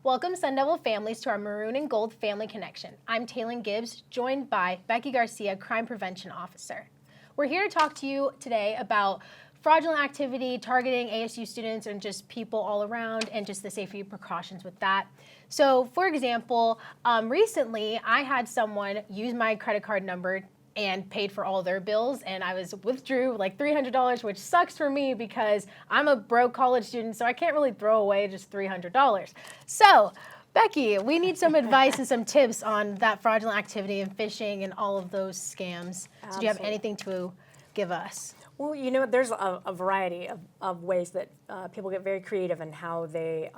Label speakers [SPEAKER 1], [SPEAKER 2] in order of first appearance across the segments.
[SPEAKER 1] Welcome, Sun Devil families, to our Maroon and Gold Family Connection. I'm Talyn Gibbs, joined by Becky Garcia, Crime Prevention Officer. We're here to talk to you today about fraudulent activity targeting ASU students and just people all around, and just the safety precautions with that. So, for example, recently I had someone use my credit card number and paid for all their bills, and I withdrew like $300, which sucks for me because I'm a broke college student, so I can't really throw away just $300. So, Becky, we need some advice and some tips on that fraudulent activity and phishing and all of those scams.
[SPEAKER 2] Absolutely.
[SPEAKER 1] So do you have anything to give us?
[SPEAKER 2] Well, you know, there's a variety of ways that people get very creative in how they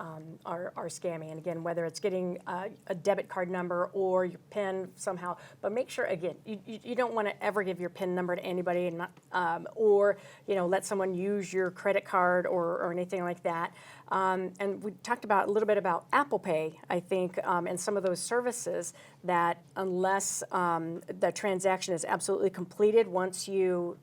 [SPEAKER 2] are scamming. And again, whether it's getting a debit card number or your PIN somehow, but make sure, again, you don't want to ever give your PIN number to anybody, and not, or let someone use your credit card or anything like that. And we talked a little bit about Apple Pay, I think, and some of those services that unless the transaction is absolutely completed, once you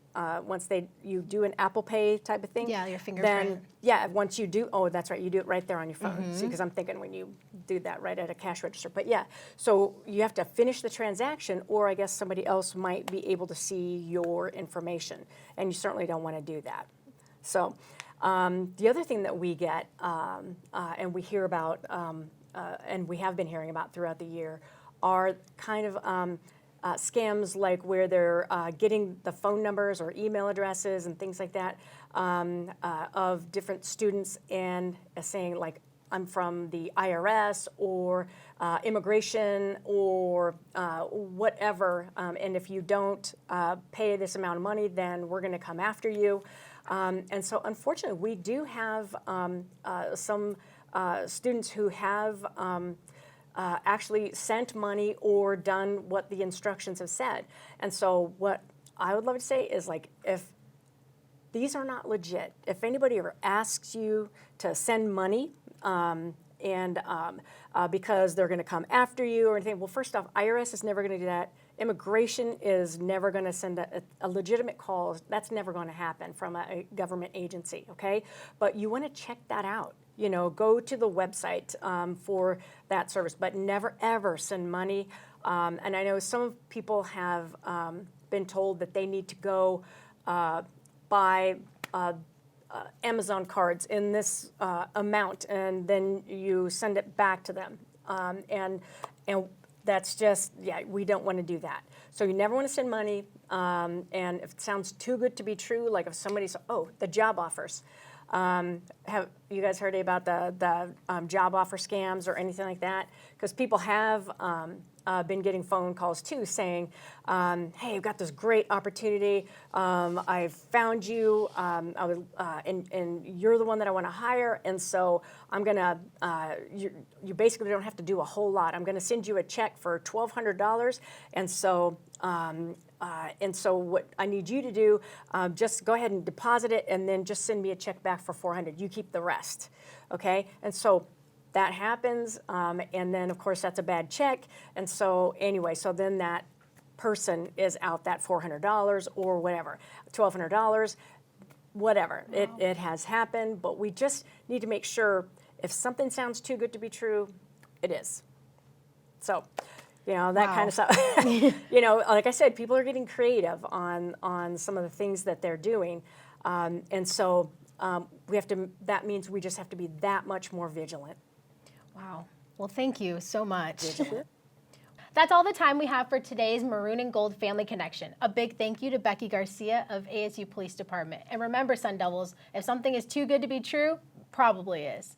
[SPEAKER 2] do an Apple Pay type of thing.
[SPEAKER 1] Yeah, your fingerprint.
[SPEAKER 2] Then, yeah, once you do, oh, that's right, you do it right there on your phone. Mm-hmm. See, because I'm thinking when you do that right at a cash register. But yeah, so you have to finish the transaction, or I guess somebody else might be able to see your information, and you certainly don't want to do that. So the other thing that we get, and we hear about, and we have been hearing about throughout the year, are kind of scams like where they're getting the phone numbers or email addresses and things like that of different students, and saying like, I'm from the IRS or immigration or whatever, and if you don't pay this amount of money, then we're going to come after you. And so unfortunately, we do have some students who have actually sent money or done what the instructions have said. And so what I would love to say is, like, if these are not legit, if anybody ever asks you to send money because they're going to come after you or anything, well, first off, IRS is never going to do that. Immigration is never going to send a legitimate call. That's never going to happen from a government agency, okay? But you want to check that out. Go to the website for that service, but never, ever send money. And I know some people have been told that they need to go buy Amazon cards in this amount, and then you send it back to them. And that's just, yeah, we don't want to do that. So you never want to send money. And if it sounds too good to be true, like if somebody says, oh, the job offers. Have you guys heard about the job offer scams or anything like that? Because people have been getting phone calls too, saying, "Hey, I've got this great opportunity. I've found you, and you're the one that I want to hire. And so I'm gonna. You basically don't have to do a whole lot. I'm going to send you a check for $1,200, and so." And so what I need you to do, just go ahead and deposit it, and then just send me a check back for $400. You keep the rest, okay? And so that happens, and then of course that's a bad check. And so anyway, so then that person is out that $400 or whatever, $1,200, whatever. Wow. It has happened, but we just need to make sure if something sounds too good to be true, it is. So. That
[SPEAKER 1] Wow.
[SPEAKER 2] kind of stuff. Like I said, people are getting creative on some of the things that they're doing. And so that means we just have to be that much more vigilant.
[SPEAKER 1] Wow. Well, thank you so much. That's all the time we have for today's Maroon and Gold Family Connection. A big thank you to Becky Garcia of ASU Police Department. And remember, Sun Devils, if something is too good to be true, probably is.